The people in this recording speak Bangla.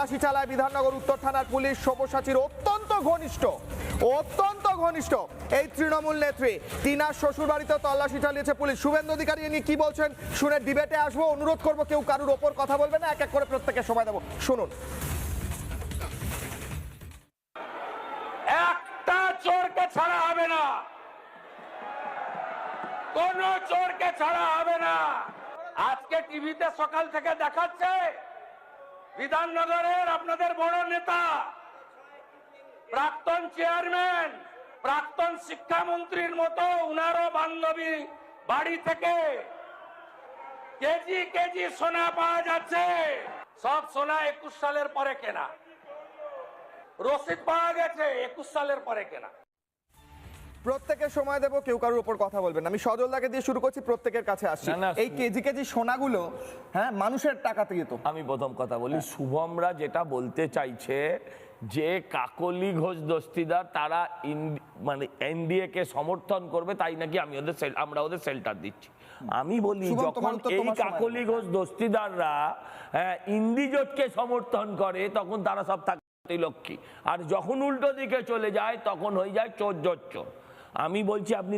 তল্লাশি চালায় বিধাননগর উত্তর থানার পুলিশ। সব্যসাচীর অত্যন্ত ঘনিষ্ঠ এই তৃণমূল নেত্রী টিনার শ্বশুর বাড়িতে তল্লাশি চালিয়েছে পুলিশ। শুভেন্দু অধিকারী ইনি কি বলছেন শুনে ডিবেটে আসবো। অনুরোধ করবো কেউ কারুর ওপর কথা বলবে না, এক এক করে প্রত্যেকের সময় দেবো, শুনুন। একটা চোরকে ছাড়া হবে না, কোন চোরকে ছাড়া হবে না। আজকে টিভিতে সকাল থেকে দেখাচ্ছে বিধাননগরের আপনাদের বড় নেতা, প্রাক্তন চেয়ারম্যান, প্রাক্তন শিক্ষামন্ত্রীর মতো উনারও বান্ধবী বাড়ি থেকে কেজি কেজি সোনা পাওয়া যাচ্ছে। সব সোনা 21 সালের পরে কেনা, রসিদ পাওয়া গেছে 21 সালের পরে কেনা। প্রত্যেকের সময় দেবো, কেউ কারোর উপর কথা বলবেন। আমি সজলদাকে দিয়ে শুরু করছি, প্রত্যেকের কাছে আসছি। এই কেজি কেজি সোনাগুলো হ্যাঁ মানুষের টাকা থেকে তো। আমি প্রথম কথা বলি, শুভমরা যেটা বলতে চাইছে যে কাকলি ঘোষ দস্তিদার তারা মানে এনডিএ কে সমর্থন করবে, তাই নাকি আমরা ওদের শেল্টার দিচ্ছি। আমি বলি যখন এই কাকলি ঘোষ দস্তিদাররা ইন্দিজোটকে সমর্থন করে তখন তারা সব থাকে লক্ষ্মী, আর যখন উল্টো দিকে চলে যায় তখন হয়ে যায় চোর। আমি বলছি আপনি